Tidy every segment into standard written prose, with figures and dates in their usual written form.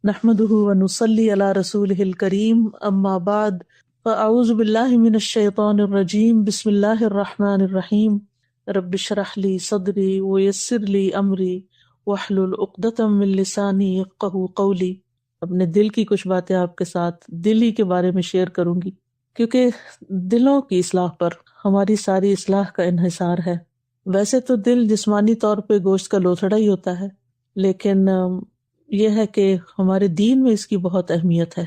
نحمده ونصلي على رسوله الكريم اما بعد فاعوذ بالله من الشيطان الرجيم بسم الله الرحمن الرحيم رب اشرح لي صدري ويسر لي امري واحلل عقدة من لساني يفقهوا قولي۔ اپنے دل کی کچھ باتیں آپ کے ساتھ دل ہی کے بارے میں شیئر کروں گی، کیونکہ دلوں کی اصلاح پر ہماری ساری اصلاح کا انحصار ہے۔ ویسے تو دل جسمانی طور پہ گوشت کا لوتھڑا ہی ہوتا ہے، لیکن یہ ہے کہ ہمارے دین میں اس کی بہت اہمیت ہے،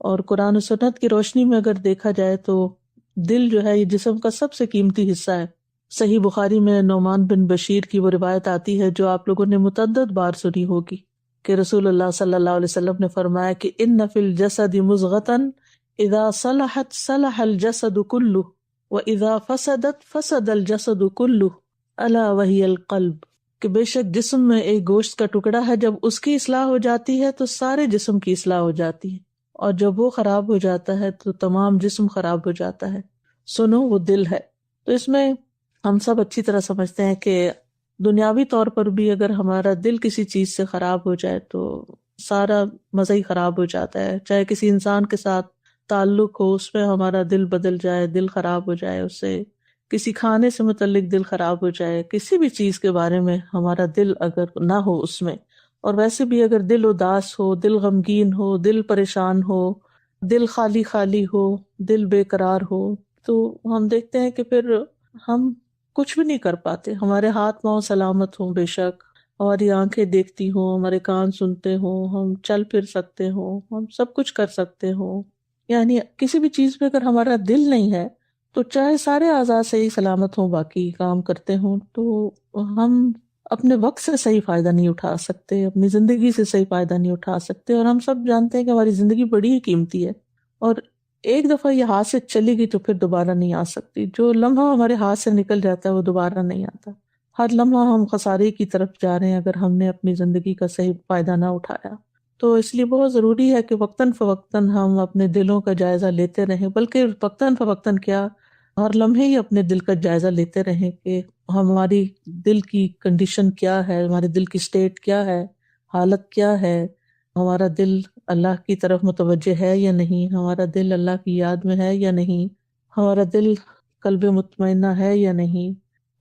اور قرآن و سنت کی روشنی میں اگر دیکھا جائے تو دل جو ہے یہ جسم کا سب سے قیمتی حصہ ہے۔ صحیح بخاری میں نعمان بن بشیر کی وہ روایت آتی ہے جو آپ لوگوں نے متعدد بار سنی ہوگی کہ رسول اللہ صلی اللہ علیہ وسلم نے فرمایا کہ ان فی الجسد مضغۃ اذا صلحت صلح الجسد کلہ واذا فسدت فسد الجسد کلہ الا وہی القلب، کہ بے شک جسم میں ایک گوشت کا ٹکڑا ہے، جب اس کی اصلاح ہو جاتی ہے تو سارے جسم کی اصلاح ہو جاتی ہے، اور جب وہ خراب ہو جاتا ہے تو تمام جسم خراب ہو جاتا ہے۔ سنو وہ دل ہے۔ تو اس میں ہم سب اچھی طرح سمجھتے ہیں کہ دنیاوی طور پر بھی اگر ہمارا دل کسی چیز سے خراب ہو جائے تو سارا مزہ ہی خراب ہو جاتا ہے۔ چاہے کسی انسان کے ساتھ تعلق ہو، اس میں ہمارا دل بدل جائے، دل خراب ہو جائے، اس سے کسی کھانے سے متعلق دل خراب ہو جائے، کسی بھی چیز کے بارے میں ہمارا دل اگر نہ ہو اس میں، اور ویسے بھی اگر دل اداس ہو، دل غمگین ہو، دل پریشان ہو، دل خالی خالی ہو، دل بے قرار ہو، تو ہم دیکھتے ہیں کہ پھر ہم کچھ بھی نہیں کر پاتے۔ ہمارے ہاتھ پاؤں سلامت ہوں، بے شک ہماری آنکھیں دیکھتی ہوں، ہمارے کان سنتے ہوں، ہم چل پھر سکتے ہوں، ہم سب کچھ کر سکتے ہوں، یعنی کسی بھی چیز پہ اگر ہمارا دل نہیں ہے تو چاہے سارے اعضاء صحیح سلامت ہوں، باقی کام کرتے ہوں، تو ہم اپنے وقت سے صحیح فائدہ نہیں اٹھا سکتے، اپنی زندگی سے صحیح فائدہ نہیں اٹھا سکتے۔ اور ہم سب جانتے ہیں کہ ہماری زندگی بڑی ہی قیمتی ہے، اور ایک دفعہ یہ ہاتھ سے چلی گئی تو پھر دوبارہ نہیں آ سکتی۔ جو لمحہ ہمارے ہاتھ سے نکل جاتا ہے وہ دوبارہ نہیں آتا۔ ہر لمحہ ہم خسارے کی طرف جا رہے ہیں اگر ہم نے اپنی زندگی کا صحیح فائدہ نہ اٹھایا۔ تو اس لیے بہت ضروری ہے کہ وقتاً فوقتاً ہم اپنے دلوں کا جائزہ لیتے رہیں، بلکہ وقتاً فوقتاً کیا، ہر لمحے ہی اپنے دل کا جائزہ لیتے رہیں کہ ہماری دل کی کنڈیشن کیا ہے، ہمارے دل کی سٹیٹ کیا ہے، حالت کیا ہے، ہمارا دل اللہ کی طرف متوجہ ہے یا نہیں، ہمارا دل اللہ کی یاد میں ہے یا نہیں، ہمارا دل قلب مطمئنہ ہے یا نہیں۔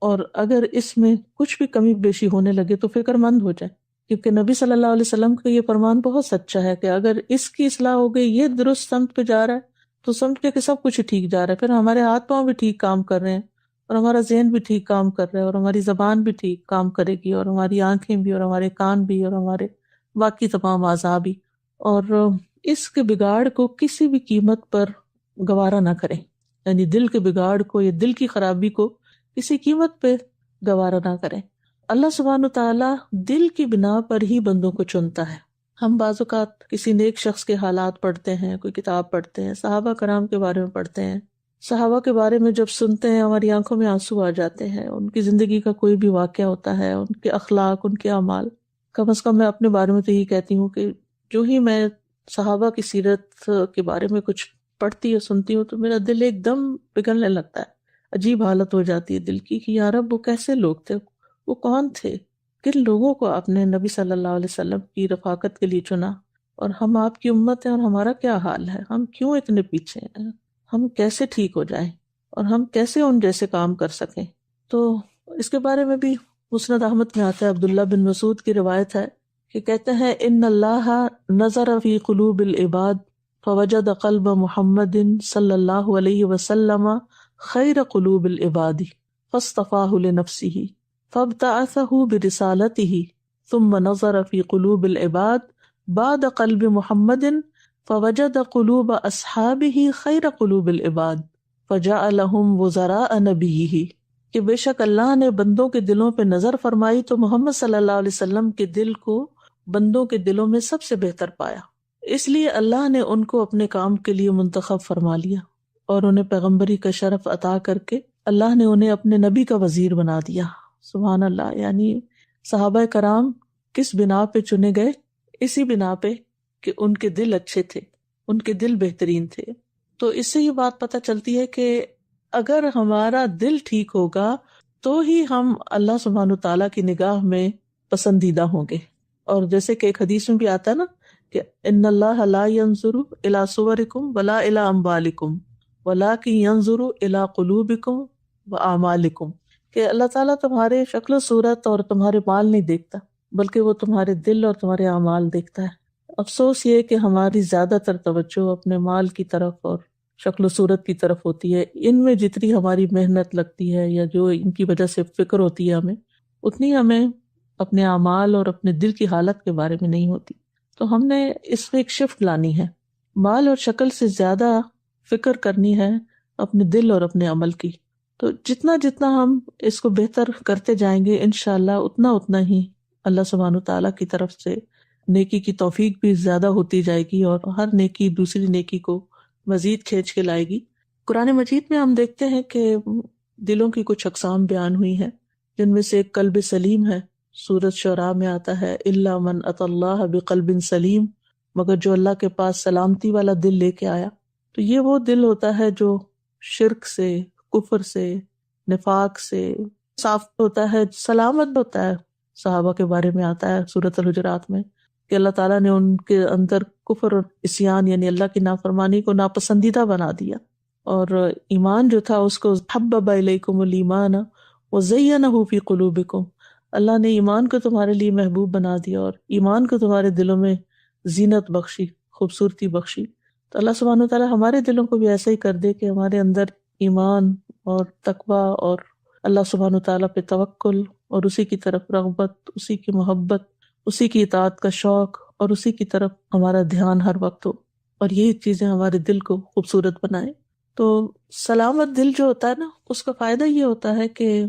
اور اگر اس میں کچھ بھی کمی بیشی ہونے لگے تو فکر مند ہو جائے، کیونکہ نبی صلی اللہ علیہ وسلم کا یہ فرمان بہت سچا ہے کہ اگر اس کی اصلاح ہو گئی، یہ درست سمت پہ جا رہا ہے، تو سمجھ کے کہ سب کچھ ٹھیک جا رہا ہے، پھر ہمارے ہاتھ پاؤں بھی ٹھیک کام کر رہے ہیں، اور ہمارا ذہن بھی ٹھیک کام کر رہا ہے، اور ہماری زبان بھی ٹھیک کام کرے گی، اور ہماری آنکھیں بھی، اور ہمارے کان بھی، اور ہمارے باقی تمام اعضاء بھی۔ اور اس کے بگاڑ کو کسی بھی قیمت پر گوارا نہ کریں، یعنی دل کے بگاڑ کو یا دل کی خرابی کو کسی قیمت پہ گوارا نہ کریں۔ اللہ سبحانہ تعالیٰ دل کی بنا پر ہی بندوں کو چنتا ہے۔ ہم بعض اوقات کسی نیک شخص کے حالات پڑھتے ہیں، کوئی کتاب پڑھتے ہیں، صحابہ کرام کے بارے میں پڑھتے ہیں، صحابہ کے بارے میں جب سنتے ہیں ہماری آنکھوں میں آنسو آ جاتے ہیں، ان کی زندگی کا کوئی بھی واقعہ ہوتا ہے، ان کے اخلاق، ان کے اعمال، کم از کم میں اپنے بارے میں تو یہی کہتی ہوں کہ جو ہی میں صحابہ کی سیرت کے بارے میں کچھ پڑھتی یا سنتی ہوں تو میرا دل ایک دم پگھلنے لگتا ہے، عجیب حالت ہو جاتی ہے دل کی کہ یا رب وہ کیسے لوگ تھے، وہ کون تھے، کن لوگوں کو آپ نے نبی صلی اللہ علیہ وسلم کی رفاقت کے لیے چنا، اور ہم آپ کی امت ہیں اور ہمارا کیا حال ہے، ہم کیوں اتنے پیچھے ہیں، ہم کیسے ٹھیک ہو جائیں، اور ہم کیسے ان جیسے کام کر سکیں۔ تو اس کے بارے میں بھی مسند احمد میں آتا ہے، عبداللہ بن مسعود کی روایت ہے کہ کہتے ہیں ان اللہ نظر فی قلوب العباد فوجد قلب محمد صلی اللہ علیہ وسلم خیر قلوب العباد فاصطفاہ لنفسہ فابتعثہ برسالتہ ثم نظر فی قلوب العباد بعد قلب محمد فوجد قلوب اصحابہ خیر قلوب العباد فجعلہم وزراء نبیہ، کہ بے شک اللہ نے بندوں کے دلوں پہ نظر فرمائی تو محمد صلی اللہ علیہ وسلم کے دل کو بندوں کے دلوں میں سب سے بہتر پایا، اس لیے اللہ نے ان کو اپنے کام کے لیے منتخب فرما لیا، اور انہیں پیغمبری کا شرف عطا کر کے اللہ نے انہیں اپنے نبی کا وزیر بنا دیا۔ سبحان اللہ۔ یعنی صحابہ کرام کس بنا پہ چنے گئے؟ اسی بنا پہ کہ ان کے دل اچھے تھے، ان کے دل بہترین تھے۔ تو اس سے یہ بات پتہ چلتی ہے کہ اگر ہمارا دل ٹھیک ہوگا تو ہی ہم اللہ سبحانہ تعالیٰ کی نگاہ میں پسندیدہ ہوں گے۔ اور جیسے کہ ایک حدیث میں بھی آتا ہے نا کہ ان اللہ لا ينظر الى صورکم ولا الى اموالکم ولکن ينظر الى قلوبکم واعمالکم، کہ اللہ تعالیٰ تمہارے شکل و صورت اور تمہارے مال نہیں دیکھتا، بلکہ وہ تمہارے دل اور تمہارے اعمال دیکھتا ہے۔ افسوس یہ کہ ہماری زیادہ تر توجہ اپنے مال کی طرف اور شکل و صورت کی طرف ہوتی ہے، ان میں جتنی ہماری محنت لگتی ہے یا جو ان کی وجہ سے فکر ہوتی ہے ہمیں، اتنی ہمیں اپنے اعمال اور اپنے دل کی حالت کے بارے میں نہیں ہوتی۔ تو ہم نے اس میں ایک شفٹ لانی ہے، مال اور شکل سے زیادہ فکر کرنی ہے اپنے دل اور اپنے عمل کی۔ تو جتنا جتنا ہم اس کو بہتر کرتے جائیں گے انشاءاللہ اتنا ہی اللہ سبحانہ تعالیٰ کی طرف سے نیکی کی توفیق بھی زیادہ ہوتی جائے گی، اور ہر نیکی دوسری نیکی کو مزید کھینچ کے لائے گی۔ قرآن مجید میں ہم دیکھتے ہیں کہ دلوں کی کچھ اقسام بیان ہوئی ہیں، جن میں سے ایک قلب سلیم ہے۔ سورۃ شعراء میں آتا ہے الا من اتی اللہ بقلب سلیم، مگر جو اللہ کے پاس سلامتی والا دل لے کے آیا۔ تو یہ وہ دل ہوتا ہے جو شرک سے، کفر سے، نفاق سے صاف ہوتا ہے، سلامت ہوتا ہے۔ صحابہ کے بارے میں آتا ہے سورۃ الحجرات میں کہ اللہ تعالیٰ نے ان کے اندر کفر اور عصیان یعنی اللہ کی نافرمانی کو ناپسندیدہ بنا دیا، اور ایمان جو تھا اس کو حبب الیکم الایمان وزینہ فی قلوبکم، اللہ نے ایمان کو تمہارے لیے محبوب بنا دیا اور ایمان کو تمہارے دلوں میں زینت بخشی، خوبصورتی بخشی۔ تو اللہ سبحانہ وتعالیٰ ہمارے دلوں کو بھی ایسا ہی کر دے کہ ہمارے اندر ایمان اور تقویٰ اور اللہ سبحانہ وتعالیٰ پہ توکل اور اسی کی طرف رغبت، اسی کی محبت، اسی کی اطاعت کا شوق اور اسی کی طرف ہمارا دھیان ہر وقت ہو، اور یہی چیزیں ہمارے دل کو خوبصورت بنائیں۔ تو سلامت دل جو ہوتا ہے نا، اس کا فائدہ یہ ہوتا ہے کہ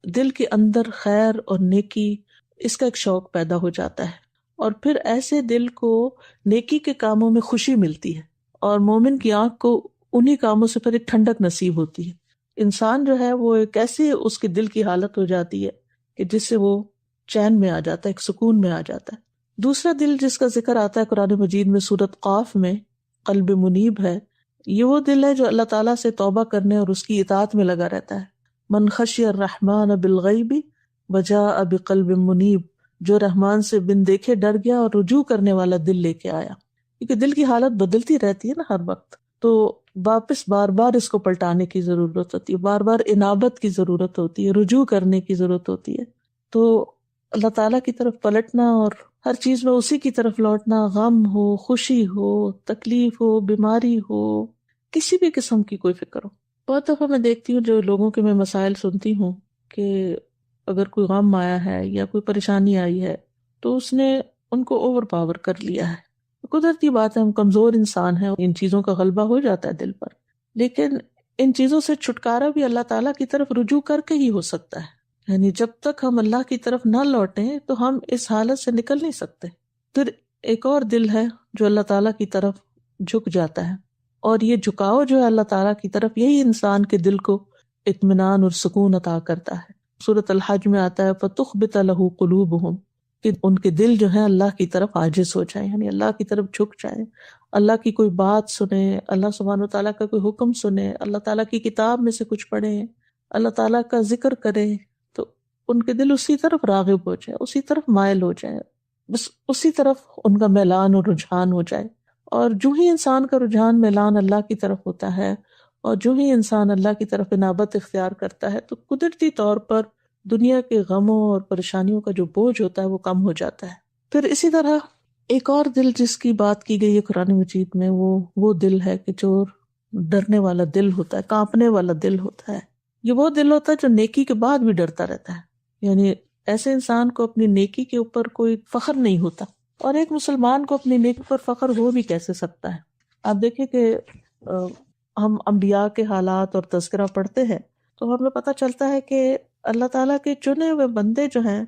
دل کے اندر خیر اور نیکی، اس کا ایک شوق پیدا ہو جاتا ہے، اور پھر ایسے دل کو نیکی کے کاموں میں خوشی ملتی ہے، اور مومن کی آنکھ کو انہی کاموں سے پھر ایک ٹھنڈک نصیب ہوتی ہے۔ انسان جو ہے وہ ایک ایسی اس کے دل کی حالت ہو جاتی ہے کہ جس سے وہ چین میں آ جاتا ہے، ایک سکون میں آ جاتا ہے۔ دوسرا دل جس کا ذکر آتا ہے قرآن مجید میں سورۃ قاف میں، قلب منیب ہے۔ یہ وہ دل ہے جو اللہ تعالیٰ سے توبہ کرنے اور اس کی اطاعت میں لگا رہتا ہے۔ من خشی الرحمن بالغیب وجاء بقلب منیب، جو رحمان سے بن دیکھے ڈر گیا اور رجوع کرنے والا دل لے کے آیا۔ کیونکہ دل کی حالت بدلتی رہتی ہے نا ہر وقت، تو واپس بار بار اس کو پلٹانے کی ضرورت ہوتی ہے، بار بار انابت کی ضرورت ہوتی ہے، رجوع کرنے کی ضرورت ہوتی ہے۔ تو اللہ تعالیٰ کی طرف پلٹنا اور ہر چیز میں اسی کی طرف لوٹنا، غم ہو، خوشی ہو، تکلیف ہو، بیماری ہو، کسی بھی قسم کی کوئی فکر ہو۔ بہت دفعہ میں دیکھتی ہوں جو لوگوں کے میں مسائل سنتی ہوں کہ اگر کوئی غم آیا ہے یا کوئی پریشانی آئی ہے تو اس نے ان کو اوور پاور کر لیا ہے۔ قدرتی بات ہے، ہم کمزور انسان ہیں، ان چیزوں کا غلبہ ہو جاتا ہے دل پر، لیکن ان چیزوں سے چھٹکارا بھی اللہ تعالیٰ کی طرف رجوع کر کے ہی ہو سکتا ہے۔ یعنی جب تک ہم اللہ کی طرف نہ لوٹیں تو ہم اس حالت سے نکل نہیں سکتے۔ پھر ایک اور دل ہے جو اللہ تعالیٰ کی طرف جھک جاتا ہے، اور یہ جھکاؤ جو ہے اللہ تعالیٰ کی طرف، یہی انسان کے دل کو اطمینان اور سکون عطا کرتا ہے۔ سورۃ الحج میں آتا ہے فَتُخْبِتَ لَهُ قُلُوبُهُمْ، کہ ان کے دل جو ہیں اللہ کی طرف عاجز ہو جائیں، یعنی اللہ کی طرف جھک جائیں، اللہ کی کوئی بات سنیں، اللہ سبحانہ وتعالیٰ کا کوئی حکم سنیں، اللہ تعالیٰ کی کتاب میں سے کچھ پڑھیں، اللہ تعالیٰ کا ذکر کریں، تو ان کے دل اسی طرف راغب ہو جائے، اسی طرف مائل ہو جائے، بس اسی طرف ان کا میلان اور رجحان ہو جائے۔ اور جو ہی انسان کا رجحان میلان اللہ کی طرف ہوتا ہے، اور جو ہی انسان اللہ کی طرف انابت اختیار کرتا ہے، تو قدرتی طور پر دنیا کے غموں اور پریشانیوں کا جو بوجھ ہوتا ہے وہ کم ہو جاتا ہے۔ پھر اسی طرح ایک اور دل جس کی بات کی گئی ہے قرآن مجید میں، وہ دل ہے کہ جو ڈرنے والا دل ہوتا ہے، کانپنے والا دل ہوتا ہے۔ یہ وہ دل ہوتا ہے جو نیکی کے بعد بھی ڈرتا رہتا ہے، یعنی ایسے انسان کو اپنی نیکی کے اوپر کوئی فخر نہیں ہوتا، اور ایک مسلمان کو اپنی نیکی پر فخر ہو بھی کیسے سکتا ہے؟ آپ دیکھیں کہ ہم انبیاء کے حالات اور تذکرہ پڑھتے ہیں تو ہمیں پتہ چلتا ہے کہ اللہ تعالیٰ کے چنے ہوئے بندے جو ہیں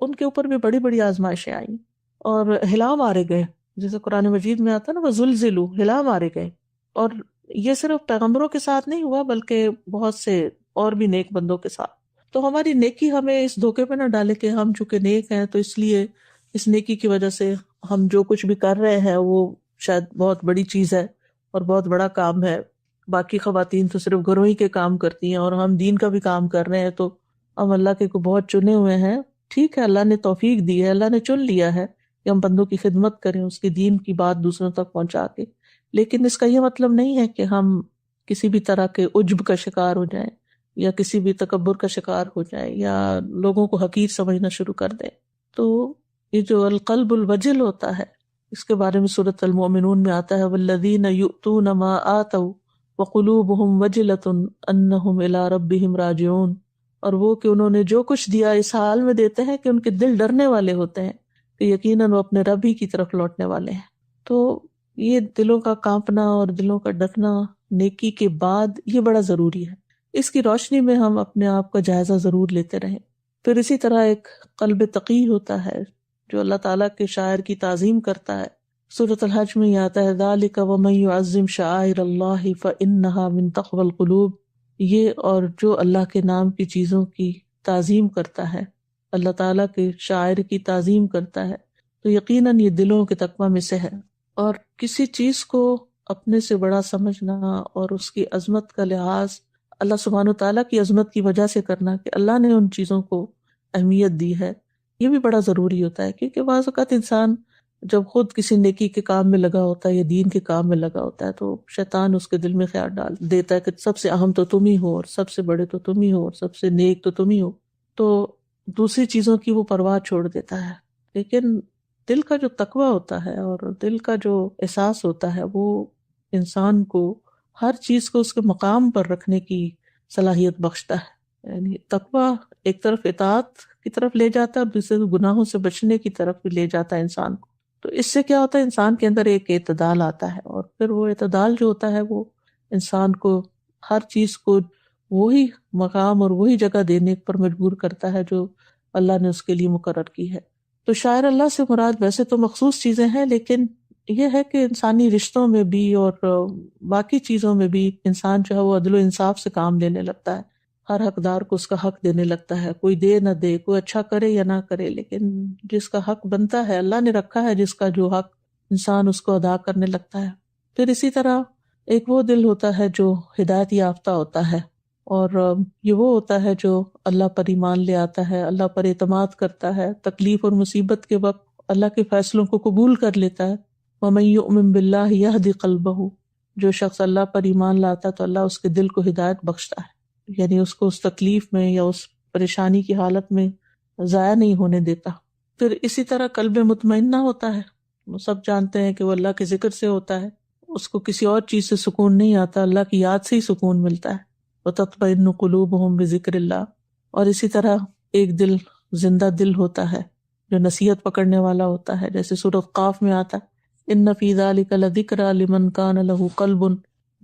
ان کے اوپر بھی بڑی بڑی آزمائشیں آئیں اور ہلا مارے گئے، جیسے قرآن مجید میں آتا ہے نا وَزُلْزِلُوا، ہلا مارے گئے۔ اور یہ صرف پیغمبروں کے ساتھ نہیں ہوا بلکہ بہت سے اور بھی نیک بندوں کے ساتھ۔ تو ہماری نیکی ہمیں اس دھوکے پہ نہ ڈالے کہ ہم چونکہ نیک ہیں تو اس لیے اس نیکی کی وجہ سے ہم جو کچھ بھی کر رہے ہیں وہ شاید بہت بڑی چیز ہے اور بہت بڑا کام ہے، باقی خواتین تو صرف گھروں ہی کے کام کرتی ہیں اور ہم دین کا بھی کام کر رہے ہیں تو ہم اللہ کے کو بہت چنے ہوئے ہیں۔ ٹھیک ہے، اللہ نے توفیق دی ہے، اللہ نے چن لیا ہے، کہ ہم بندوں کی خدمت کریں اس کے دین کی بات دوسروں تک پہنچا کے، لیکن اس کا یہ مطلب نہیں ہے کہ ہم کسی بھی طرح کے عجب کا شکار ہو جائیں یا کسی بھی تکبر کا شکار ہو جائیں یا لوگوں کو حقیر سمجھنا شروع کر دیں۔ تو یہ جو القلب الوجل ہوتا ہے، اس کے بارے میں سورۃ المؤمنون میں آتا ہے والذین یؤتون ما آتوا وقلوبہم وجلۃ انہم الی ربہم راجعون، اور وہ کہ انہوں نے جو کچھ دیا اس حال میں دیتے ہیں کہ ان کے دل ڈرنے والے ہوتے ہیں کہ یقیناً وہ اپنے رب ہی کی طرف لوٹنے والے ہیں۔ تو یہ دلوں کا کانپنا اور دلوں کا ڈرنا نیکی کے بعد یہ بڑا ضروری ہے، اس کی روشنی میں ہم اپنے آپ کا جائزہ ضرور لیتے رہیں۔ پھر اسی طرح ایک قلب تقی ہوتا ہے جو اللہ تعالیٰ کے شاعر کی تعظیم کرتا ہے۔ سورۃ الحج میں یہ آتا ہے ذالک ومن یعظم شعائر اللہ فانہا من تقوی القلوب، یہ اور جو اللہ کے نام کی چیزوں کی تعظیم کرتا ہے، اللہ تعالیٰ کے شاعر کی تعظیم کرتا ہے، تو یقیناً یہ دلوں کے تقوی میں سے ہے۔ اور کسی چیز کو اپنے سے بڑا سمجھنا اور اس کی عظمت کا لحاظ اللہ سبحانہ وتعالیٰ کی عظمت کی وجہ سے کرنا کہ اللہ نے ان چیزوں کو اہمیت دی ہے، یہ بھی بڑا ضروری ہوتا ہے، کیونکہ بعض اوقات انسان جب خود کسی نیکی کے کام میں لگا ہوتا ہے یا دین کے کام میں لگا ہوتا ہے تو شیطان اس کے دل میں خیال ڈال دیتا ہے کہ سب سے اہم تو تم ہی ہو اور سب سے بڑے تو تم ہی ہو اور سب سے نیک تو تم ہی ہو، تو دوسری چیزوں کی وہ پرواہ چھوڑ دیتا ہے۔ لیکن دل کا جو تقوی ہوتا ہے اور دل کا جو احساس ہوتا ہے وہ انسان کو ہر چیز کو اس کے مقام پر رکھنے کی صلاحیت بخشتا ہے۔ یعنی تقوی ایک طرف اطاعت کی طرف لے جاتا ہے اور دوسرے گناہوں سے بچنے کی طرف بھی لے جاتا ہے انسان کو۔ تو اس سے کیا ہوتا ہے، انسان کے اندر ایک اعتدال آتا ہے، اور پھر وہ اعتدال جو ہوتا ہے وہ انسان کو ہر چیز کو وہی مقام اور وہی جگہ دینے پر مجبور کرتا ہے جو اللہ نے اس کے لیے مقرر کی ہے۔ تو شاعر اللہ سے مراد ویسے تو مخصوص چیزیں ہیں، لیکن یہ ہے کہ انسانی رشتوں میں بھی اور باقی چیزوں میں بھی انسان جو ہے وہ عدل و انصاف سے کام لینے لگتا ہے، ہر حقدار کو اس کا حق دینے لگتا ہے، کوئی دے نہ دے، کوئی اچھا کرے یا نہ کرے، لیکن جس کا حق بنتا ہے اللہ نے رکھا ہے، جس کا جو حق انسان اس کو ادا کرنے لگتا ہے۔ پھر اسی طرح ایک وہ دل ہوتا ہے جو ہدایت یافتہ ہوتا ہے، اور یہ وہ ہوتا ہے جو اللہ پر ایمان لے آتا ہے، اللہ پر اعتماد کرتا ہے، تکلیف اور مصیبت کے وقت اللہ کے فیصلوں کو قبول کر لیتا ہے۔ وَمَن يُؤْمِن بِاللَّهِ يَهْدِ قَلْبَهُ، جو شخص اللہ پر ایمان لاتا ہے تو اللہ اس کے دل کو ہدایت بخشتا ہے، یعنی اس کو اس تکلیف میں یا اس پریشانی کی حالت میں ضائع نہیں ہونے دیتا۔ پھر اسی طرح قلب مطمئنہ ہوتا ہے، وہ سب جانتے ہیں کہ وہ اللہ کے ذکر سے ہوتا ہے، اس کو کسی اور چیز سے سکون نہیں آتا، اللہ کی یاد سے ہی سکون ملتا ہے۔ وَتَطْمَئِنُّ قُلُوبُهُمْ بِذِكْرِ اللَّهِ، اور اسی طرح ایک دل زندہ دل ہوتا ہے جو نصیحت پکڑنے والا ہوتا ہے، جیسے سورۃ قاف میں آتا ہے ان فی ذلک لذکری لمن کان لہ قلب،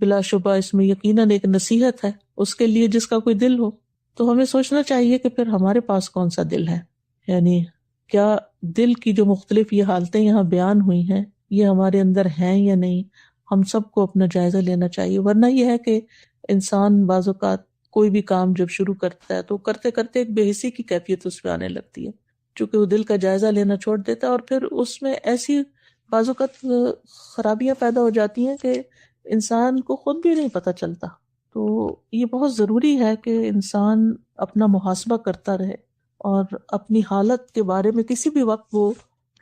بلا شبہ اس میں یقیناً ایک نصیحت ہے اس کے لیے جس کا کوئی دل ہو۔ تو ہمیں سوچنا چاہیے کہ پھر ہمارے پاس کون سا دل ہے، یعنی کیا دل کی جو مختلف یہ حالتیں یہاں بیان ہوئی ہیں یہ ہمارے اندر ہیں یا نہیں، ہم سب کو اپنا جائزہ لینا چاہیے۔ ورنہ یہ ہے کہ انسان بعض اوقات کوئی بھی کام جب شروع کرتا ہے تو کرتے کرتے ایک بے حسی کی کیفیت اس پہ آنے لگتی ہے، چونکہ وہ دل کا جائزہ لینا چھوڑ دیتا ہے، اور پھر اس میں ایسی بعض اوقات خرابیاں پیدا ہو جاتی ہیں کہ انسان کو خود بھی نہیں پتہ چلتا۔ تو یہ بہت ضروری ہے کہ انسان اپنا محاسبہ کرتا رہے اور اپنی حالت کے بارے میں کسی بھی وقت وہ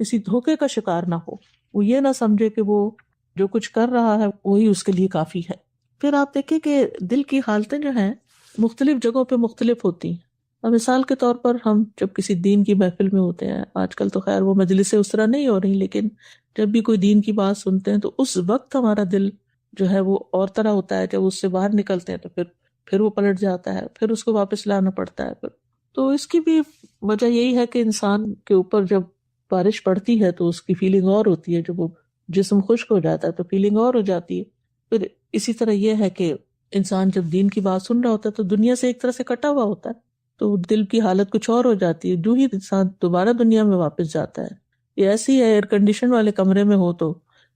کسی دھوکے کا شکار نہ ہو، وہ یہ نہ سمجھے کہ وہ جو کچھ کر رہا ہے وہی اس کے لیے کافی ہے۔ پھر آپ دیکھیں کہ دل کی حالتیں جو ہیں مختلف جگہوں پہ مختلف ہوتی ہیں۔ اب مثال کے طور پر ہم جب کسی دین کی محفل میں ہوتے ہیں، آج کل تو خیر وہ مجلسیں اس طرح نہیں ہو رہی، لیکن جب بھی کوئی دین کی بات سنتے ہیں تو اس وقت ہمارا دل جو ہے وہ اور طرح ہوتا ہے، جب اس سے باہر نکلتے ہیں تو پھر وہ پلٹ جاتا ہے، پھر اس کو واپس لانا پڑتا ہے۔ تو اس کی بھی وجہ یہی ہے کہ انسان کے اوپر جب بارش پڑتی ہے تو اس کی فیلنگ اور ہوتی ہے، جب وہ جسم خشک ہو جاتا ہے تو فیلنگ اور ہو جاتی ہے۔ پھر اسی طرح یہ ہے کہ انسان جب دین کی بات سن رہا ہوتا ہے تو دنیا سے ایک طرح سے کٹا ہوا ہوتا ہے، تو دل کی حالت کچھ اور ہو جاتی ہے جو ہی انسان دوبارہ دنیا میں واپس جاتا ہے۔ یہ ایسی ہے، ایئر کنڈیشن والے کمرے میں ہو تو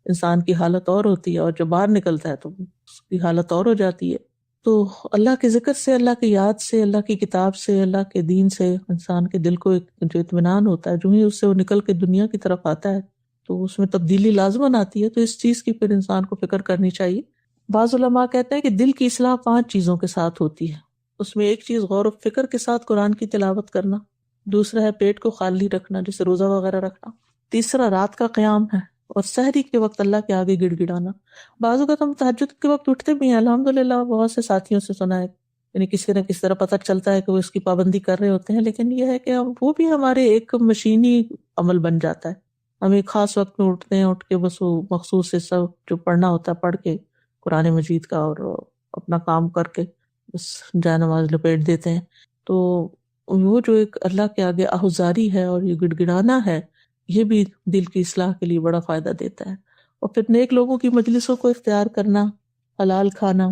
انسان کی حالت اور ہوتی ہے، اور جب باہر نکلتا ہے تو اس کی حالت اور ہو جاتی ہے۔ تو اللہ کے ذکر سے، اللہ کی یاد سے، اللہ کی کتاب سے، اللہ کے دین سے انسان کے دل کو ایک جو اطمینان ہوتا ہے، جو ہی اس سے وہ نکل کے دنیا کی طرف آتا ہے تو اس میں تبدیلی لازماً آتی ہے۔ تو اس چیز کی پھر انسان کو فکر کرنی چاہیے۔ بعض علماء کہتے ہیں کہ دل کی اصلاح 5 چیزوں کے ساتھ ہوتی ہے۔ اس میں ایک چیز غور و فکر کے ساتھ قرآن کی تلاوت کرنا، دوسرا ہے پیٹ کو خالی رکھنا جیسے روزہ وغیرہ رکھنا، تیسرا رات کا قیام ہے، اور سحری کے وقت اللہ کے آگے گڑ گڑانا۔ بعض اوقات ہم تہجد کے وقت اٹھتے بھی ہیں، الحمدللہ بہت سے ساتھیوں سے سنا ہے، یعنی کسی نہ کسی طرح پتہ چلتا ہے کہ وہ اس کی پابندی کر رہے ہوتے ہیں، لیکن یہ ہے کہ وہ بھی ہمارے ایک مشینی عمل بن جاتا ہے۔ ہم ایک خاص وقت میں اٹھتے ہیں، اٹھ کے بس وہ مخصوص حصہ جو پڑھنا ہوتا ہے پڑھ کے قرآن مجید کا، اور اپنا کام کر کے بس جائے نماز لپیٹ دیتے ہیں۔ تو وہ جو ایک اللہ کے آگے آہوزاری ہے اور یہ گڑ گڑانا ہے، یہ بھی دل کی اصلاح کے لیے بڑا فائدہ دیتا ہے۔ اور پھر نیک لوگوں کی مجلسوں کو اختیار کرنا، حلال کھانا،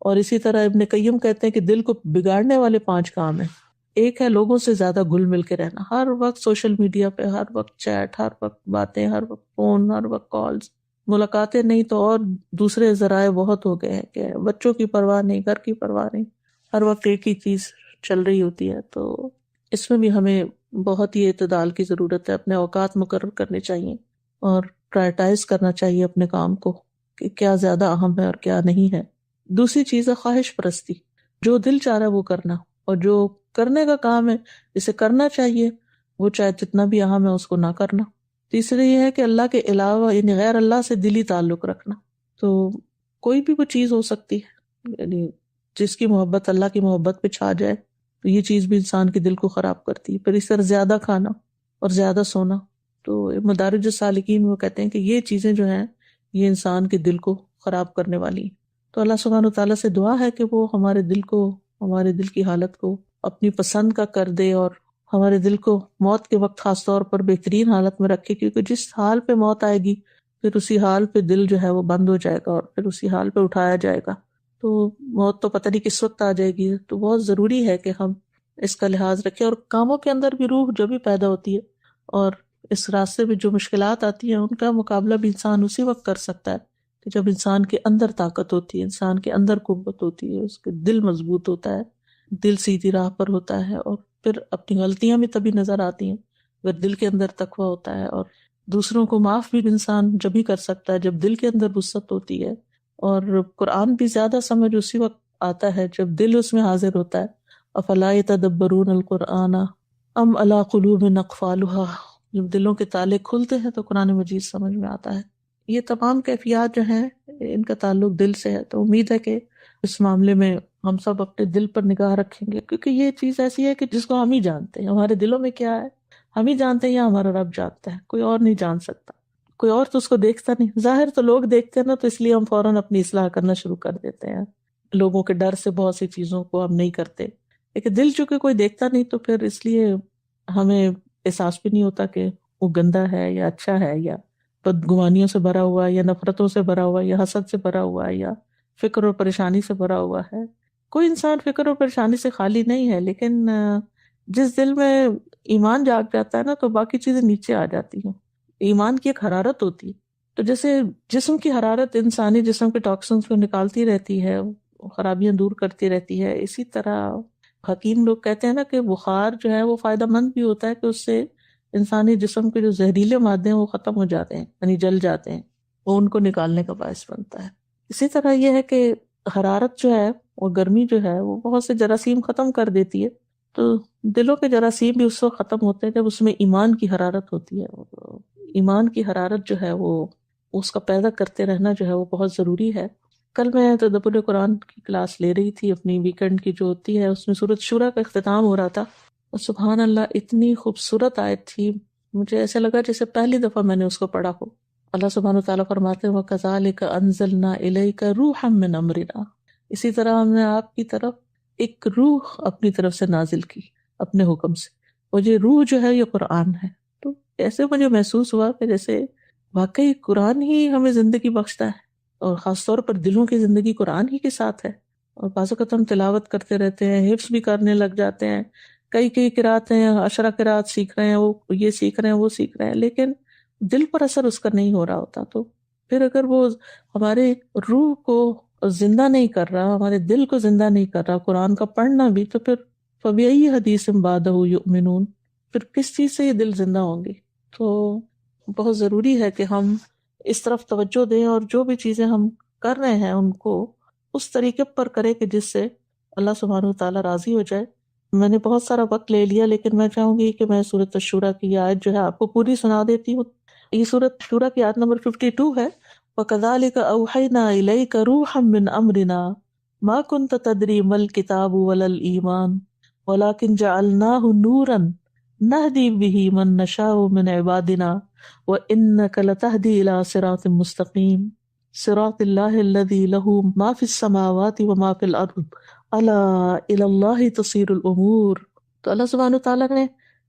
اور اسی طرح ابن قیم کہتے ہیں کہ دل کو بگاڑنے والے 5 کام ہیں۔ ایک ہے لوگوں سے زیادہ گھل مل کے رہنا، ہر وقت سوشل میڈیا پہ، ہر وقت چیٹ، ہر وقت باتیں، ہر وقت فون، ہر وقت کالز، ملاقاتیں نہیں تو اور دوسرے ذرائع بہت ہو گئے ہیں کہ بچوں کی پرواہ نہیں، گھر کی پرواہ نہیں، ہر وقت ایک ہی چیز چل رہی ہوتی ہے۔ تو اس میں بھی ہمیں بہت ہی اعتدال کی ضرورت ہے، اپنے اوقات مقرر کرنے چاہیے اور پرائرٹائز کرنا چاہیے اپنے کام کو کہ کیا زیادہ اہم ہے اور کیا نہیں ہے۔ دوسری چیز ہے خواہش پرستی، جو دل چاہ رہا ہے وہ کرنا، اور جو کرنے کا کام ہے جسے کرنا چاہیے وہ چاہے جتنا بھی اہم ہے اس کو نہ کرنا۔ تیسرے یہ ہے کہ اللہ کے علاوہ یعنی غیر اللہ سے دلی تعلق رکھنا۔ تو کوئی بھی وہ چیز ہو سکتی ہے، یعنی جس کی محبت اللہ کی محبت پہ چھا جائے تو یہ چیز بھی انسان کے دل کو خراب کرتی ہے۔ پھر اس طرح زیادہ کھانا اور زیادہ سونا، تو مدارج السالکین میں وہ کہتے ہیں کہ یہ چیزیں جو ہیں یہ انسان کے دل کو خراب کرنے والی ہیں۔ تو اللہ سبحانہ وتعالیٰ سے دعا ہے کہ وہ ہمارے دل کو، ہمارے دل کی حالت کو اپنی پسند کا کر دے، اور ہمارے دل کو موت کے وقت خاص طور پر بہترین حالت میں رکھے، کیونکہ جس حال پہ موت آئے گی پھر اسی حال پہ دل جو ہے وہ بند ہو جائے گا اور پھر اسی حال پہ اٹھایا جائے گا۔ تو موت تو پتہ نہیں کس وقت آ جائے گی، تو بہت ضروری ہے کہ ہم اس کا لحاظ رکھیں، اور کاموں کے اندر بھی روح جو بھی پیدا ہوتی ہے اور اس راستے میں جو مشکلات آتی ہیں ان کا مقابلہ بھی انسان اسی وقت کر سکتا ہے کہ جب انسان کے اندر طاقت ہوتی ہے، انسان کے اندر قوت ہوتی ہے، اس کے دل مضبوط ہوتا ہے، دل سیدھی راہ پر ہوتا ہے، اور پھر اپنی غلطیاں بھی تبھی نظر آتی ہیں اگر دل کے اندر تقویٰ ہوتا ہے۔ اور دوسروں کو معاف بھی انسان جب ہی کر سکتا ہے جب دل کے اندر وسعت ہوتی ہے، اور قرآن بھی زیادہ سمجھ اسی وقت آتا ہے جب دل اس میں حاضر ہوتا ہے۔ افلا یتدبرون القرآن ام علی قلوب اقفالها، جب دلوں کے تالے کھلتے ہیں تو قرآن مجید سمجھ میں آتا ہے۔ یہ تمام کیفیات جو ہیں ان کا تعلق دل سے ہے، تو امید ہے کہ اس معاملے میں ہم سب اپنے دل پر نگاہ رکھیں گے، کیونکہ یہ چیز ایسی ہے کہ جس کو ہم ہی جانتے ہیں، ہمارے دلوں میں کیا ہے ہم ہی جانتے ہیں یا ہمارا رب جانتا ہے، کوئی اور نہیں جان سکتا، کوئی اور تو اس کو دیکھتا نہیں۔ ظاہر تو لوگ دیکھتے ہیں نا، تو اس لیے ہم فوراً اپنی اصلاح کرنا شروع کر دیتے ہیں، لوگوں کے ڈر سے بہت سی چیزوں کو ہم نہیں کرتے، لیکن دل چونکہ کوئی دیکھتا نہیں تو پھر اس لیے ہمیں احساس بھی نہیں ہوتا کہ وہ گندا ہے یا اچھا ہے، یا بدگمانیوں سے بھرا ہوا ہے یا نفرتوں سے بھرا ہوا ہے یا حسد سے بھرا ہوا ہے یا فکر اور پریشانی سے بھرا ہوا ہے۔ کوئی انسان فکر اور پریشانی سے خالی نہیں ہے، لیکن جس دل میں ایمان جاگ جاتا ہے نا تو باقی چیزیں نیچے آ جاتی ہیں۔ ایمان کی ایک حرارت ہوتی ہے، تو جیسے جسم کی حرارت انسانی جسم کے ٹاکسنس کو نکالتی رہتی ہے، خرابیاں دور کرتی رہتی ہے، اسی طرح حکیم لوگ کہتے ہیں نا کہ بخار جو ہے وہ فائدہ مند بھی ہوتا ہے کہ اس سے انسانی جسم کے جو زہریلے مادے ہیں وہ ختم ہو جاتے ہیں، یعنی جل جاتے ہیں، وہ ان کو نکالنے کا باعث بنتا ہے۔ اسی طرح یہ ہے کہ حرارت جو ہے وہ گرمی جو ہے وہ بہت سے جراثیم ختم کر دیتی ہے، تو دلوں کے جراثیم بھی اس وقت ختم ہوتے ہیں جب اس میں ایمان کی حرارت ہوتی ہے۔ ایمان کی حرارت جو ہے وہ اس کا پیدا کرتے رہنا جو ہے وہ بہت ضروری ہے۔ کل میں تدبر قرآن کی کلاس لے رہی تھی اپنی ویکنڈ کی جو ہوتی ہے، اس میں سورۃ شورا کا اختتام ہو رہا تھا، اور سبحان اللہ اتنی خوبصورت آیت تھی، مجھے ایسا لگا جیسے پہلی دفعہ میں نے اس کو پڑھا ہو۔ اللہ سبحانہ وتعالیٰ فرماتے ہیں وَكَذَلِكَ أَنزَلْنَا إِلَيْكَ رُوحًا مِّنْ أَمْرِنَا، اسی طرح ہم نے آپ کی طرف ایک روح اپنی طرف سے نازل کی اپنے حکم سے، اور یہ روح جو ہے یہ قرآن ہے۔ تو ایسے مجھے محسوس ہوا کہ جیسے واقعی قرآن ہی ہمیں زندگی بخشتا ہے، اور خاص طور پر دلوں کی زندگی قرآن ہی کے ساتھ ہے۔ اور بعض اوقات ہم تلاوت کرتے رہتے ہیں، حفظ بھی کرنے لگ جاتے ہیں، کئی قرات ہیں، 10 قرات سیکھ رہے ہیں، وہ یہ سیکھ رہے ہیں، وہ سیکھ رہے ہیں، لیکن دل پر اثر اس کا نہیں ہو رہا ہوتا۔ تو پھر اگر وہ ہمارے روح کو زندہ نہیں کر رہا، ہمارے دل کو زندہ نہیں کر رہا قرآن کا پڑھنا بھی، تو پھر فَبِأَيِّ حَدِيثٍ بَعْدَهُ يُؤْمِنُونَ، پھر کس چیز سے یہ دل زندہ ہوں گے؟ تو بہت ضروری ہے کہ ہم اس طرف توجہ دیں، اور جو بھی چیزیں ہم کر رہے ہیں ان کو اس طریقے پر کریں کہ جس سے اللہ سبحانہ وتعالیٰ راضی ہو جائے۔ میں نے بہت سارا وقت لے لیا، لیکن میں چاہوں گی کہ میں سورۃ الشورى کی یہ آیت جو ہے آپ کو پوری سنا دیتی ہوں۔ یہ سورۃ شورى کی آیت نمبر 52 ہے۔ وَكَذَلِكَ أَوْحَيْنَا إِلَيْكَ رُوحًا مِّنْ أَمْرِنَا مَا كُنْتَ تَدْرِي مَا الْكِتَابُ وَلَا الْإِيمَانُ وَلَكِنْ جَعَلْنَاهُ نُورًا نَهْدِي بِهِ مَن نَّشَاءُ مِنْ عِبَادِنَا وَإِنَّكَ لَتَهْدِي إِلَىٰ صِرَاطٍ مُّسْتَقِيمٍ صِرَاطِ اللَّهِ الَّذِي لَهُ مَا فِي السَّمَاوَاتِ وَمَا فِي الْأَرْضِ الا الی اللہ تصیر الامور۔ تو اللہ سبحانہ تعالیٰ نے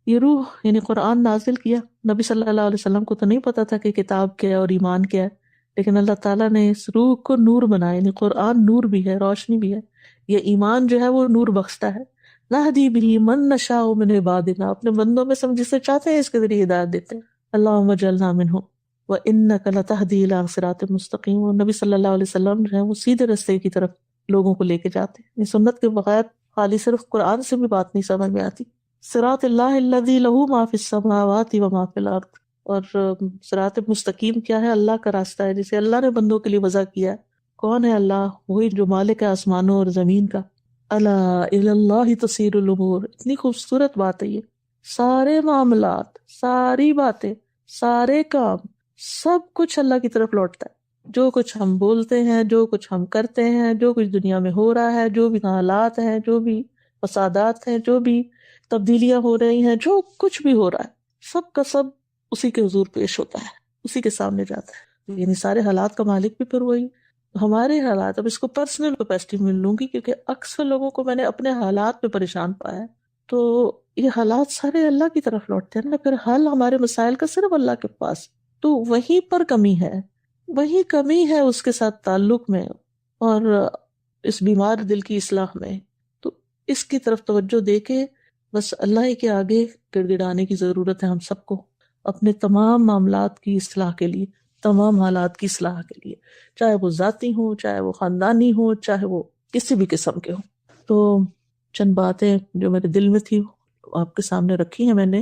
یہ روح یعنی قرآن نازل کیا۔ نبی صلی اللہ علیہ وسلم کو تو نہیں پتا تھا کہ کتاب کیا ہے اور ایمان کیا ہے، لیکن اللہ تعالیٰ نے اس روح کو نور بنایا، یعنی قرآن نور بھی ہے، روشنی بھی ہے۔ یہ ایمان جو ہے وہ نور بخشتا ہے۔ نہدی بہ من نشاء من عبادنا، اپنے بندوں میں سے ہم جسے چاہتے ہیں اس کے ذریعے ہدایت دیتے ہیں۔ اللہم اجعلنا منہم وانک لتہدی الی صراط مستقیم۔ اور نبی صلی اللہ علیہ وسلم جو ہے وہ سیدھے راستے کی طرف لوگوں کو لے کے جاتے ہیں۔ یہ سنت کے بغیر خالی صرف قرآن سے بھی بات نہیں سمجھ میں آتی۔ صراط اللہ الذی لہ ما فی السماوات و ما فی الارض، اور صراط مستقیم کیا ہے؟ اللہ کا راستہ ہے جسے اللہ نے بندوں کے لیے وضع کیا ہے۔ کون ہے اللہ؟ وہی جو مالک ہے آسمانوں اور زمین کا۔ الا الی اللہ تصیر الامور، اتنی خوبصورت بات ہے یہ۔ سارے معاملات، ساری باتیں، سارے کام، سب کچھ اللہ کی طرف لوٹتا ہے۔ جو کچھ ہم بولتے ہیں، جو کچھ ہم کرتے ہیں، جو کچھ دنیا میں ہو رہا ہے، جو بھی حالات ہیں، جو بھی فسادات ہیں، جو بھی تبدیلیاں ہو رہی ہیں، جو کچھ بھی ہو رہا ہے، سب کا سب اسی کے حضور پیش ہوتا ہے، اسی کے سامنے جاتا ہے۔ یعنی سارے حالات کا مالک بھی پھر وہی۔ ہمارے حالات، اب اس کو پرسنل کیپیسٹی میں لوں گی کیونکہ اکثر لوگوں کو میں نے اپنے حالات پہ پریشان پایا ہے، تو یہ حالات سارے اللہ کی طرف لوٹتے ہیں نا، پھر حل ہمارے مسائل کا صرف اللہ کے پاس۔ تو وہیں پر کمی ہے، وہی کمی ہے اس کے ساتھ تعلق میں اور اس بیمار دل کی اصلاح میں۔ تو اس کی طرف توجہ دے کے بس اللہ ہی کے آگے گڑ گڑانے کی ضرورت ہے ہم سب کو، اپنے تمام معاملات کی اصلاح کے لیے، تمام حالات کی اصلاح کے لیے، چاہے وہ ذاتی ہوں، چاہے وہ خاندانی ہوں، چاہے وہ کسی بھی قسم کے ہوں۔ تو چند باتیں جو میرے دل میں تھی آپ کے سامنے رکھی ہیں میں نے،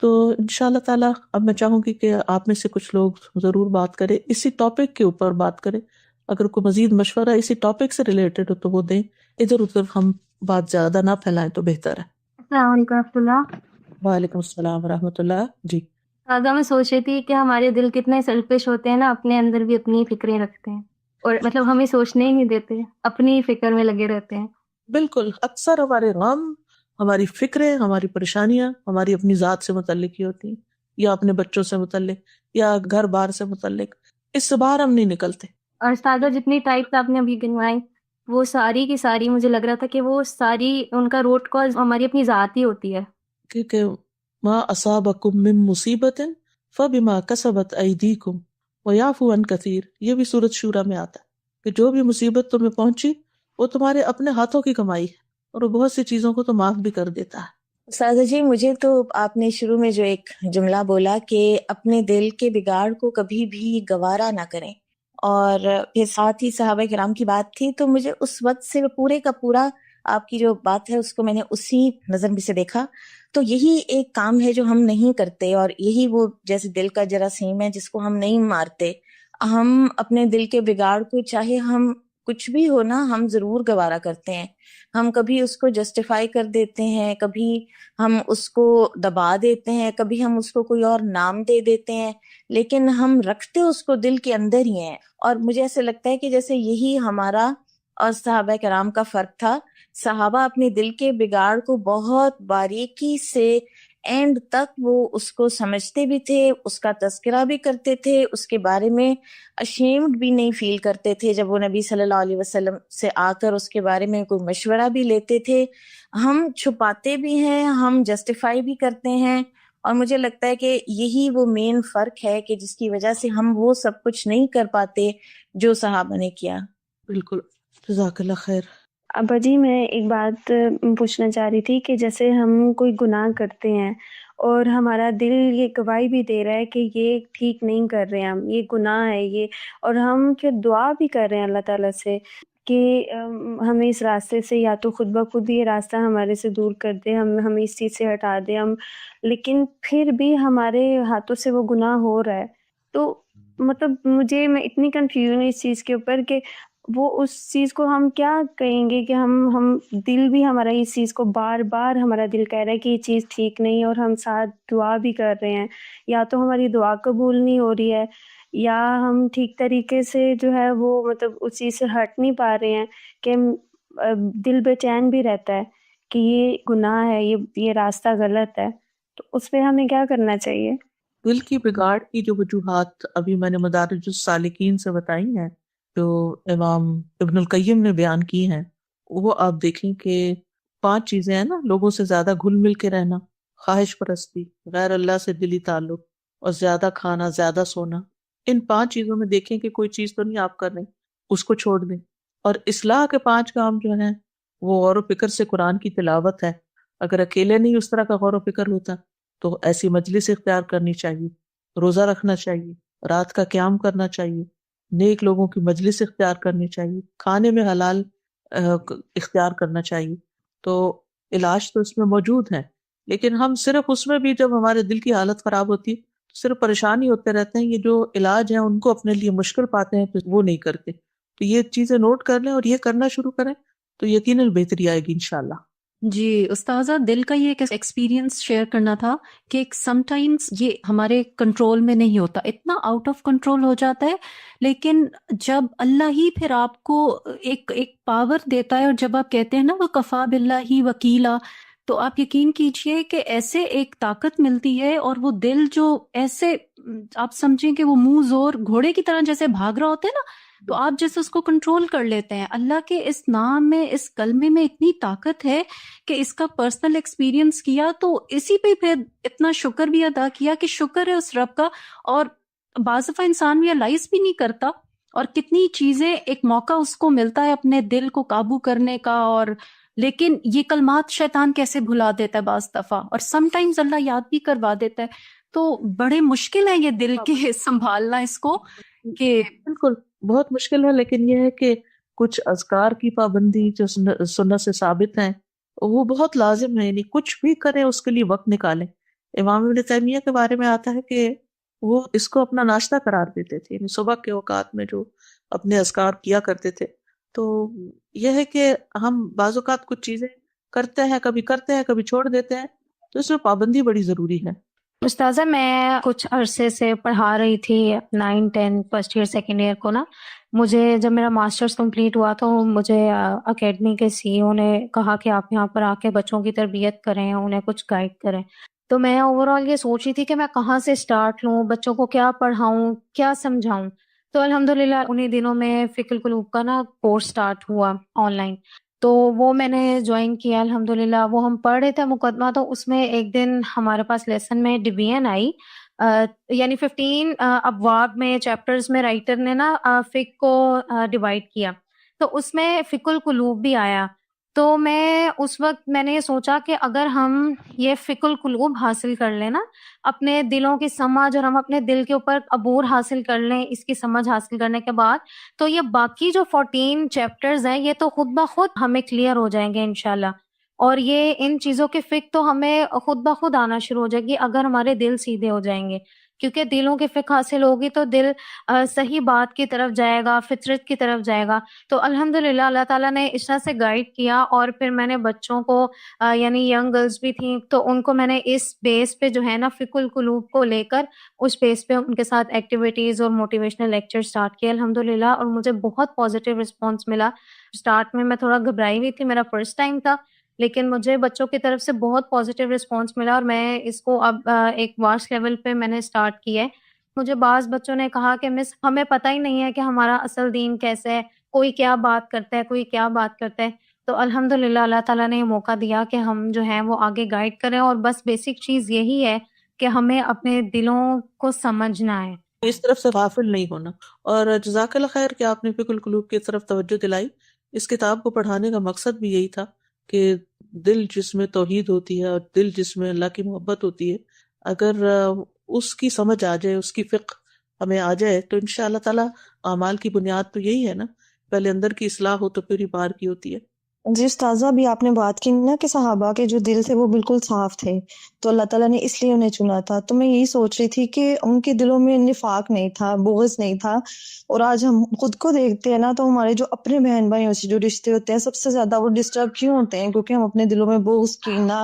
تو انشاءاللہ تعالیٰ اب میں چاہوں گی کہ آپ میں سے کچھ لوگ ضرور بات کریں، اسی ٹاپک کے اوپر بات کریں۔ اگر کوئی مزید مشورہ اسی ٹاپک سے ریلیٹڈ ہو تو وہ دیں، ادھر ادھر ہم بات زیادہ نہ پھیلائیں تو بہتر ہے۔ السلام علیکم ورحمۃ اللہ۔ وعلیکم السلام ورحمۃ اللہ۔ جی آگا میں سوچ رہی تھی کہ ہمارے دل کتنے سیلفش ہوتے ہیں نا، اپنے اندر بھی اپنی فکریں رکھتے ہیں اور مطلب ہمیں سوچنے ہی نہیں دیتے، اپنی فکر میں لگے رہتے ہیں۔ بالکل، اکثر ہمارے غم، ہماری فکریں، ہماری پریشانیاں ہماری اپنی ذات سے متعلق ہی ہوتی ہیں، یا اپنے بچوں سے متعلق، یا گھر بار سے متعلق۔ اس سے باہر ہم نہیں نکلتے۔ اور استاذہ جتنی ٹائپس آپ نے ابھی گنوائی وہ ساری کی ساری مجھے لگ رہا تھا کہ وہ ساری ان کا روٹ کاز ہماری اپنی ذات ہی ہوتی ہے۔ کیونکہ ما اصابکم من مصیبت فبما کسبت ایدیکم ویعفو عن کثیر، یہ بھی سورۃ شورى میں آتا ہے کہ جو بھی مصیبت تمہیں پہنچی وہ تمہارے اپنے ہاتھوں کی کمائی ہے، اور وہ بہت سی چیزوں کو تو معاف بھی کر دیتا ہے۔ استاذہ جی، مجھے تو آپ نے شروع میں جو ایک جملہ بولا کہ اپنے دل کے بگاڑ کو کبھی بھی گوارا نہ کریں، اور پھر ساتھ ہی صحابہ کرام کی بات تھی، تو مجھے اس وقت سے پورے کا پورا آپ کی جو بات ہے اس کو میں نے اسی نظر سے دیکھا۔ تو یہی ایک کام ہے جو ہم نہیں کرتے، اور یہی وہ جیسے دل کا جراثیم ہے جس کو ہم نہیں مارتے۔ ہم اپنے دل کے بگاڑ کو، چاہے ہم کچھ بھی ہو نا، ہم ضرور گوارا کرتے ہیں۔ ہم کبھی اس کو جسٹیفائی کر دیتے ہیں، کبھی ہم اس کو دبا دیتے ہیں، کبھی ہم اس کو کوئی اور نام دے دیتے ہیں، لیکن ہم رکھتے اس کو دل کے اندر ہی ہیں۔ اور مجھے ایسے لگتا ہے کہ جیسے یہی ہمارا اور صحابہ کرام کا فرق تھا۔ صحابہ اپنے دل کے بگاڑ کو بہت باریکی سے اینڈ تک وہ اس کو سمجھتے بھی تھے، اس کا تذکرہ بھی کرتے تھے، اس کے بارے میں اشیمڈ بھی نہیں فیل کرتے تھے۔ جب وہ نبی صلی اللہ علیہ وسلم سے آ کر اس کے بارے میں کوئی مشورہ بھی لیتے تھے، ہم چھپاتے بھی ہیں، ہم جسٹیفائی بھی کرتے ہیں۔ اور مجھے لگتا ہے کہ یہی وہ مین فرق ہے کہ جس کی وجہ سے ہم وہ سب کچھ نہیں کر پاتے جو صحابہ نے کیا۔ بالکل، جزاک اللہ خیر۔ ابا جی، میں ایک بات پوچھنا چاہ رہی تھی کہ جیسے ہم کوئی گناہ کرتے ہیں اور ہمارا دل یہ گواہی بھی دے رہا ہے کہ یہ ٹھیک نہیں کر رہے ہیں، ہم یہ گناہ ہے یہ، اور ہم پھر دعا بھی کر رہے ہیں اللہ تعالیٰ سے کہ ہمیں اس راستے سے یا تو خود بخود یہ راستہ ہمارے سے دور کر دے، ہمیں اس چیز سے ہٹا دے، لیکن پھر بھی ہمارے ہاتھوں سے وہ گناہ ہو رہا ہے۔ تو مطلب میں اتنی کنفیوژن ہے اس چیز کے اوپر کہ وہ اس چیز کو ہم کیا کہیں گے کہ ہم دل بھی ہمارا اس چیز کو بار بار ہمارا دل کہہ رہا ہے کہ یہ چیز ٹھیک نہیں ہے، اور ہم ساتھ دعا بھی کر رہے ہیں، یا تو ہماری دعا قبول نہیں ہو رہی ہے، یا ہم ٹھیک طریقے سے جو ہے وہ مطلب اس چیز سے ہٹ نہیں پا رہے ہیں کہ دل بے چین بھی رہتا ہے کہ یہ گناہ ہے، یہ راستہ غلط ہے، تو اس پہ ہمیں کیا کرنا چاہیے؟ دل کی بگاڑ کی جو وجوہات ابھی میں نے مدارج السالکین سے بتائی ہیں، جو امام ابن القیم نے بیان کی ہیں، وہ آپ دیکھیں کہ 5 چیزیں ہیں نا: لوگوں سے زیادہ گھل مل کے رہنا، خواہش پرستی، غیر اللہ سے دلی تعلق، اور زیادہ کھانا، زیادہ سونا۔ ان 5 چیزوں میں دیکھیں کہ کوئی چیز تو نہیں آپ کر رہے، اس کو چھوڑ دیں۔ اور اصلاح کے 5 کام جو ہیں وہ غور و فکر سے قرآن کی تلاوت ہے۔ اگر اکیلے نہیں اس طرح کا غور و فکر ہوتا تو ایسی مجلس اختیار کرنی چاہیے، روزہ رکھنا چاہیے، رات کا قیام کرنا چاہیے، نیک لوگوں کی مجلس اختیار کرنی چاہیے، کھانے میں حلال اختیار کرنا چاہیے۔ تو علاج تو اس میں موجود ہے، لیکن ہم صرف اس میں بھی جب ہمارے دل کی حالت خراب ہوتی ہے تو صرف پریشان ہی ہوتے رہتے ہیں۔ یہ جو علاج ہیں ان کو اپنے لیے مشکل پاتے ہیں تو وہ نہیں کرتے۔ تو یہ چیزیں نوٹ کر لیں اور یہ کرنا شروع کریں تو یقیناً بہتری آئے گی انشاءاللہ۔ جی استاذہ، دل کا یہ ایک ایکسپیرینس شیئر کرنا تھا کہ سم ٹائمز یہ ہمارے کنٹرول میں نہیں ہوتا، اتنا آؤٹ آف کنٹرول ہو جاتا ہے، لیکن جب اللہ ہی پھر آپ کو ایک پاور دیتا ہے، اور جب آپ کہتے ہیں نا وہ کفا باللہ وکیلا، تو آپ یقین کیجئے کہ ایسے ایک طاقت ملتی ہے، اور وہ دل جو ایسے آپ سمجھیں کہ وہ منہ زور گھوڑے کی طرح جیسے بھاگ رہا ہوتا ہے نا، تو آپ جیسے اس کو کنٹرول کر لیتے ہیں۔ اللہ کے اس نام میں، اس کلمے میں اتنی طاقت ہے کہ اس کا پرسنل ایکسپیرینس کیا، تو اسی پہ پھر اتنا شکر بھی ادا کیا کہ شکر ہے اس رب کا۔ اور بعض دفعہ انسان ریئلائز بھی نہیں کرتا، اور کتنی چیزیں ایک موقع اس کو ملتا ہے اپنے دل کو قابو کرنے کا، اور لیکن یہ کلمات شیطان کیسے بھلا دیتا ہے بعض دفعہ، اور سم ٹائمز اللہ یاد بھی کروا دیتا ہے۔ تو بڑے مشکل ہے یہ دل کے سنبھالنا اس کو کہ بالکل بہت مشکل ہے، لیکن یہ ہے کہ کچھ اذکار کی پابندی جو سنت سے ثابت ہیں وہ بہت لازم ہے، یعنی کچھ بھی کریں اس کے لیے وقت نکالیں۔ امام ابن تیمیہ کے بارے میں آتا ہے کہ وہ اس کو اپنا ناشتہ قرار دیتے تھے، یعنی صبح کے اوقات میں جو اپنے اذکار کیا کرتے تھے۔ تو یہ ہے کہ ہم بعض اوقات کچھ چیزیں کرتے ہیں، کبھی چھوڑ دیتے ہیں، تو اس میں پابندی بڑی ضروری ہے۔ استاذہ، میں کچھ عرصے سے پڑھا رہی تھی 9, 10 فرسٹ ایئر سیکنڈ ایئر کو نا۔ مجھے جب میرا ماسٹرز کمپلیٹ ہوا تو مجھے اکیڈمی کے سی او نے کہا کہ آپ یہاں پر آ کے بچوں کی تربیت کریں، انہیں کچھ گائیڈ کریں۔ تو میں اوور آل یہ سوچ رہی تھی کہ میں کہاں سے سٹارٹ لوں، بچوں کو کیا پڑھاؤں، کیا سمجھاؤں۔ تو الحمدللہ انہی دنوں میں فقہ القلوب کا نا کورس سٹارٹ ہوا آن لائن، تو وہ میں نے جوائن کیا الحمدللہ۔ وہ ہم پڑھ رہے تھے مقدمہ، تو اس میں ایک دن ہمارے پاس لیسن میں ڈویژن آئی، یعنی 15 ابواب میں، چیپٹرز میں رائٹر نے نا فقہ کو ڈیوائڈ کیا، تو اس میں فقہ القلوب بھی آیا۔ تو میں اس وقت میں نے یہ سوچا کہ اگر ہم یہ فقہ القلوب حاصل کر لیں نا، اپنے دلوں کی سمجھ، اور ہم اپنے دل کے اوپر عبور حاصل کر لیں اس کی سمجھ حاصل کرنے کے بعد، تو یہ باقی جو 14 چیپٹرز ہیں یہ تو خود بخود ہمیں کلیئر ہو جائیں گے انشاءاللہ۔ اور یہ ان چیزوں کی فقہ تو ہمیں خود بخود آنا شروع ہو جائے گی اگر ہمارے دل سیدھے ہو جائیں گے، کیونکہ دلوں کی فقہ حاصل ہوگی تو دل صحیح بات کی طرف جائے گا، فطرت کی طرف جائے گا۔ تو الحمدللہ اللہ تعالیٰ نے اس طرح سے گائیڈ کیا، اور پھر میں نے بچوں کو یعنی ینگ گرلز بھی تھیں، تو ان کو میں نے اس بیس پہ جو ہے نا فقہ القلوب کو لے کر اس بیس پہ ان کے ساتھ ایکٹیویٹیز اور موٹیویشنل لیکچر سٹارٹ کیے الحمدللہ، اور مجھے بہت پازیٹیو رسپانس ملا۔ سٹارٹ میں تھوڑا گھبرائی ہوئی تھی، میرا فرسٹ ٹائم تھا، لیکن مجھے بچوں کی طرف سے بہت پازیٹیو رسپانس ملا، اور میں اس کو اب ایک واسٹ لیول پہ میں نے سٹارٹ کیا ہے۔ مجھے بعض بچوں نے کہا کہ مس ہمیں پتہ ہی نہیں ہے کہ ہمارا اصل دین کیسے ہے، کوئی کیا بات کرتا ہے، کوئی کیا بات کرتا ہے۔ تو الحمدللہ اللہ تعالیٰ نے یہ موقع دیا کہ ہم جو ہیں وہ آگے گائیڈ کریں، اور بس بیسک چیز یہی ہے کہ ہمیں اپنے دلوں کو سمجھنا ہے، اس طرف سے غافل نہیں ہونا۔ اور جزاک اللہ خیر کہ آپ نے فقہ القلوب کی طرف توجہ دلائی۔ اس کتاب کو پڑھانے کا مقصد بھی یہی تھا کہ دل جس میں توحید ہوتی ہے اور دل جس میں اللہ کی محبت ہوتی ہے، اگر اس کی سمجھ آ جائے، اس کی فقہ ہمیں آ جائے، تو انشاء اللہ تعالیٰ اعمال کی بنیاد تو یہی ہے نا، پہلے اندر کی اصلاح ہو تو پھر ہی باہر کی ہوتی ہے۔ جی استاذہ، ابھی آپ نے بات کی نا کہ صحابہ کے جو دل تھے وہ بالکل صاف تھے، تو اللہ تعالیٰ نے اس لیے انہیں چنا تھا. تو میں یہی سوچ رہی تھی کہ ان کے دلوں میں نفاق نہیں تھا، بغض نہیں تھا. اور آج ہم خود کو دیکھتے ہیں نا، تو ہمارے جو اپنے بہن بھائیوں سے جو رشتے ہوتے ہیں، سب سے زیادہ وہ ڈسٹرب کیوں ہوتے ہیں؟ کیونکہ ہم اپنے دلوں میں بغض، کینہ،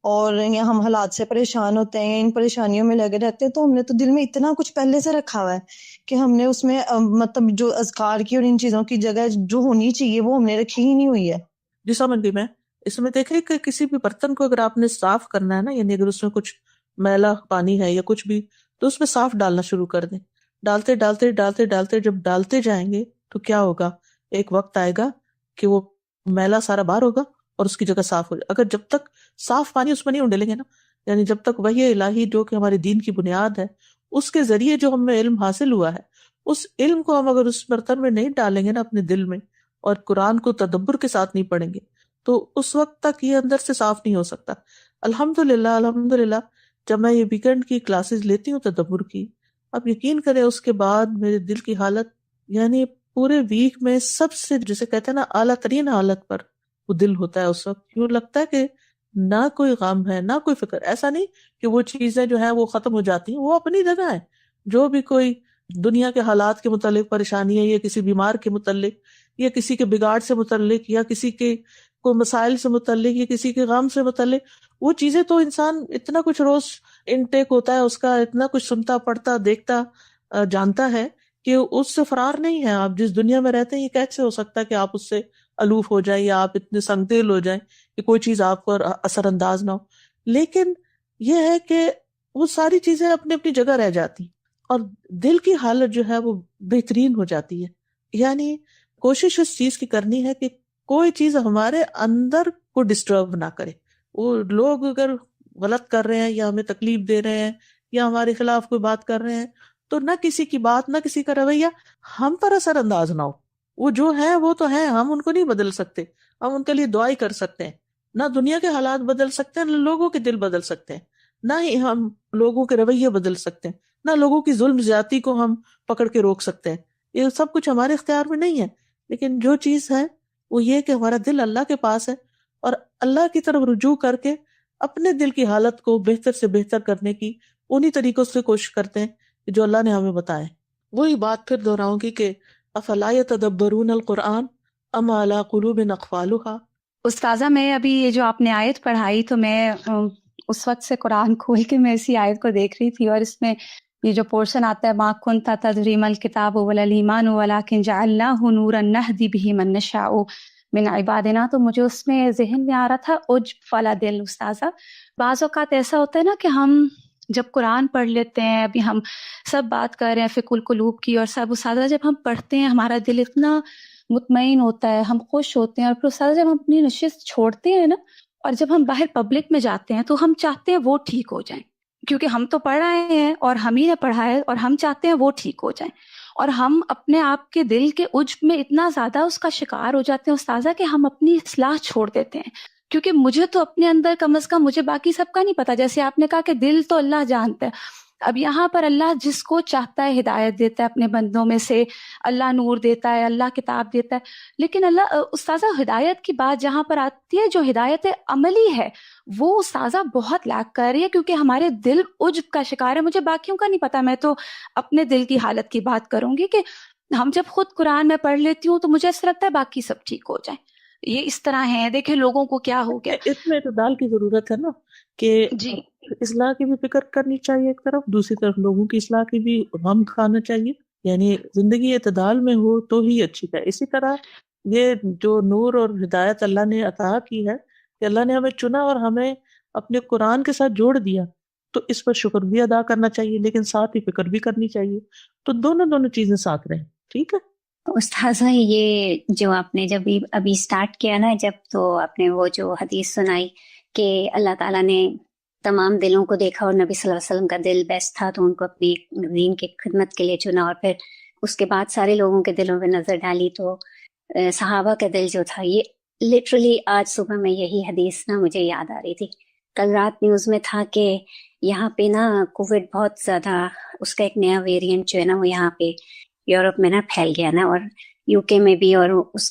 اور یا ہم حالات سے پریشان ہوتے ہیں، ان پریشانیوں میں لگے رہتے ہیں. تو ہم نے تو دل میں اتنا کچھ پہلے سے رکھا ہوا ہے کہ ہم نے اس میں مطلب جو اذکار کی اور ان چیزوں کی جگہ جو ہونی چاہیے وہ ہم نے رکھی ہی نہیں ہوئی ہے. جی سمجھ گئی میں. اس میں دیکھیں کہ کسی بھی برتن کو اگر آپ نے صاف کرنا ہے نا، یعنی اگر اس میں کچھ میلا پانی ہے یا کچھ بھی، تو اس میں صاف ڈالنا شروع کر دیں. ڈالتے ڈالتے ڈالتے ڈالتے جب ڈالتے جائیں گے تو کیا ہوگا، ایک وقت آئے گا کہ وہ میلا سارا باہر ہوگا اور اس کی جگہ صاف ہو جائے. اگر جب تک صاف پانی اس میں نہیں ڈلیں گے نا، یعنی جب تک وحی الہی جو کہ ہمارے دین کی بنیاد ہے، اس کے ذریعے جو ہمیں علم حاصل ہوا ہے، اس علم کو ہم اگر اس برتن میں نہیں ڈالیں گے نا اپنے دل میں، اور قرآن کو تدبر کے ساتھ نہیں پڑھیں گے، تو اس وقت تک یہ اندر سے صاف نہیں ہو سکتا. الحمدللہ جب میں یہ ویکینڈ کی کلاسز لیتی ہوں تدبر کی، اب یقین کریں اس کے بعد میرے دل کی حالت، یعنی پورے ویک میں سب سے جسے کہتے ہیں نا اعلیٰ ترین حالت پر وہ دل ہوتا ہے. اس وقت یوں لگتا ہے کہ نہ کوئی غم ہے نہ کوئی فکر. ایسا نہیں کہ وہ چیزیں جو ہیں وہ ختم ہو جاتی ہیں، وہ اپنی جگہ ہیں. جو بھی کوئی دنیا کے حالات کے متعلق پریشانی ہے، یا کسی بیمار کے متعلق، یا کسی کے بگاڑ سے متعلق، یا کسی کے کوئی مسائل سے متعلق، یا کسی کے غم سے متعلق، وہ چیزیں تو انسان اتنا کچھ روز انٹیک ہوتا ہے اس کا، اتنا کچھ سنتا پڑھتا دیکھتا جانتا ہے کہ اس سے فرار نہیں ہے. آپ جس دنیا میں رہتے ہیں یہ کیسے ہو سکتا ہے کہ آپ اس سے الوف ہو جائیں یا آپ اتنے سنگ دل ہو جائیں کہ کوئی چیز آپ پر اثر انداز نہ ہو. لیکن یہ ہے کہ وہ ساری چیزیں اپنی اپنی جگہ رہ جاتی اور دل کی حالت جو ہے وہ بہترین ہو جاتی ہے. یعنی کوشش اس چیز کی کرنی ہے کہ کوئی چیز ہمارے اندر کو ڈسٹرب نہ کرے. وہ لوگ اگر غلط کر رہے ہیں یا ہمیں تکلیف دے رہے ہیں یا ہمارے خلاف کوئی بات کر رہے ہیں، تو نہ کسی کی بات، نہ کسی کا رویہ ہم پر اثر انداز نہ ہو. وہ جو ہیں وہ تو ہیں، ہم ان کو نہیں بدل سکتے. ہم ان کے لیے دعائی کر سکتے ہیں. نہ دنیا کے حالات بدل سکتے ہیں، نہ لوگوں کے دل بدل سکتے ہیں، نہ ہی ہم لوگوں کے رویے بدل سکتے ہیں، نہ لوگوں کی ظلم زیادتی کو ہم پکڑ کے روک سکتے ہیں. یہ سب کچھ ہمارے اختیار میں نہیں ہے. لیکن جو چیز ہے وہ یہ کہ ہمارا دل اللہ کے پاس ہے، اور اللہ کی طرف رجوع کر کے اپنے دل کی حالت کو بہتر سے بہتر کرنے کی انہی طریقوں سے کوشش کرتے ہیں جو اللہ نے ہمیں بتائے. وہی بات پھر دہراؤں گی کہ افلا یتدبرون القرآن ام علی قلوب اقفالها. استاذہ، میں ابھی یہ جو آپ نے آیت پڑھائی تو میں اس وقت سے قرآن کھول کے میں اسی آیت کو دیکھ رہی تھی، اور اس میں یہ جو پورشن آتا ہے، ما کنت تدری ما الکتاب ولا الایمان ولکن جعلناہ نورا نہدی بہ من نشاء من عبادنا، تو مجھے اس میں ذہن میں آ رہا تھا عجب والا دل. استاذہ، بعض اوقات ایسا ہوتا ہے نا کہ ہم جب قرآن پڑھ لیتے ہیں، ابھی ہم سب بات کر رہے ہیں فقہ القلوب کی اور سب، استاذہ جب ہم پڑھتے ہیں ہمارا دل اتنا مطمئن ہوتا ہے، ہم خوش ہوتے ہیں، اور پھر استاذہ جب ہم اپنی نشست چھوڑتے ہیں نا، اور جب ہم باہر پبلک میں جاتے ہیں تو ہم چاہتے ہیں وہ ٹھیک ہو جائیں، کیونکہ ہم تو پڑھ رہے ہیں اور ہم ہی نے پڑھا ہے، اور ہم چاہتے ہیں وہ ٹھیک ہو جائیں، اور ہم اپنے آپ کے دل کے عجب میں اتنا زیادہ اس کا شکار ہو جاتے ہیں استاذہ کہ ہم اپنی اصلاح چھوڑ دیتے ہیں. کیونکہ مجھے تو اپنے اندر کم از کم، مجھے باقی سب کا نہیں پتا، جیسے آپ نے کہا کہ دل تو اللہ جانتا ہے. اب یہاں پر اللہ جس کو چاہتا ہے ہدایت دیتا ہے اپنے بندوں میں سے، اللہ نور دیتا ہے، اللہ کتاب دیتا ہے. لیکن اللہ استاذہ ہدایت کی بات جہاں پر آتی ہے، جو ہدایت عملی ہے وہ استاذہ بہت لیک کر رہی ہے، کیونکہ ہمارے دل عجب کا شکار ہے. مجھے باقیوں کا نہیں پتا، میں تو اپنے دل کی حالت کی بات کروں گی کہ ہم جب خود قرآن میں پڑھ لیتی ہوں تو مجھے ایسا لگتا ہے باقی سب ٹھیک ہو جائیں. یہ اس طرح ہے، دیکھیں لوگوں کو کیا ہو گیا. اس میں اعتدال کی ضرورت ہے نا، کہ جی اصلاح کی بھی فکر کرنی چاہیے ایک طرف، دوسری طرف لوگوں کی اصلاح کی بھی غم کھانا چاہیے. یعنی زندگی اعتدال میں ہو تو ہی اچھی ہے. اسی طرح یہ جو نور اور ہدایت اللہ نے عطا کی ہے، کہ اللہ نے ہمیں چنا اور ہمیں اپنے قرآن کے ساتھ جوڑ دیا، تو اس پر شکر بھی ادا کرنا چاہیے، لیکن ساتھ ہی فکر بھی کرنی چاہیے. تو دونوں چیزیں ساتھ رہیں. ٹھیک ہے. استاذہ، یہ جو آپ نے جب ابھی سٹارٹ کیا نا، جب تو آپ نے وہ جو حدیث سنائی کہ اللہ تعالیٰ نے تمام دلوں کو دیکھا اور نبی صلی اللہ علیہ وسلم کا دل بیسٹ تھا تو ان کو اپنی دین کی خدمت کے لیے چنا، اور پھر اس کے بعد سارے لوگوں کے دلوں پہ نظر ڈالی تو صحابہ کا دل جو تھا، یہ لٹرلی آج صبح میں یہی حدیث نا مجھے یاد آ رہی تھی. کل رات نیوز میں تھا کہ یہاں پہ نا کووڈ بہت زیادہ، اس کا ایک نیا ویریئنٹ جو ہے نا وہ یہاں پہ یورپ میں نا پھیل گیا نا، اور یو کے میں بھی، اور اس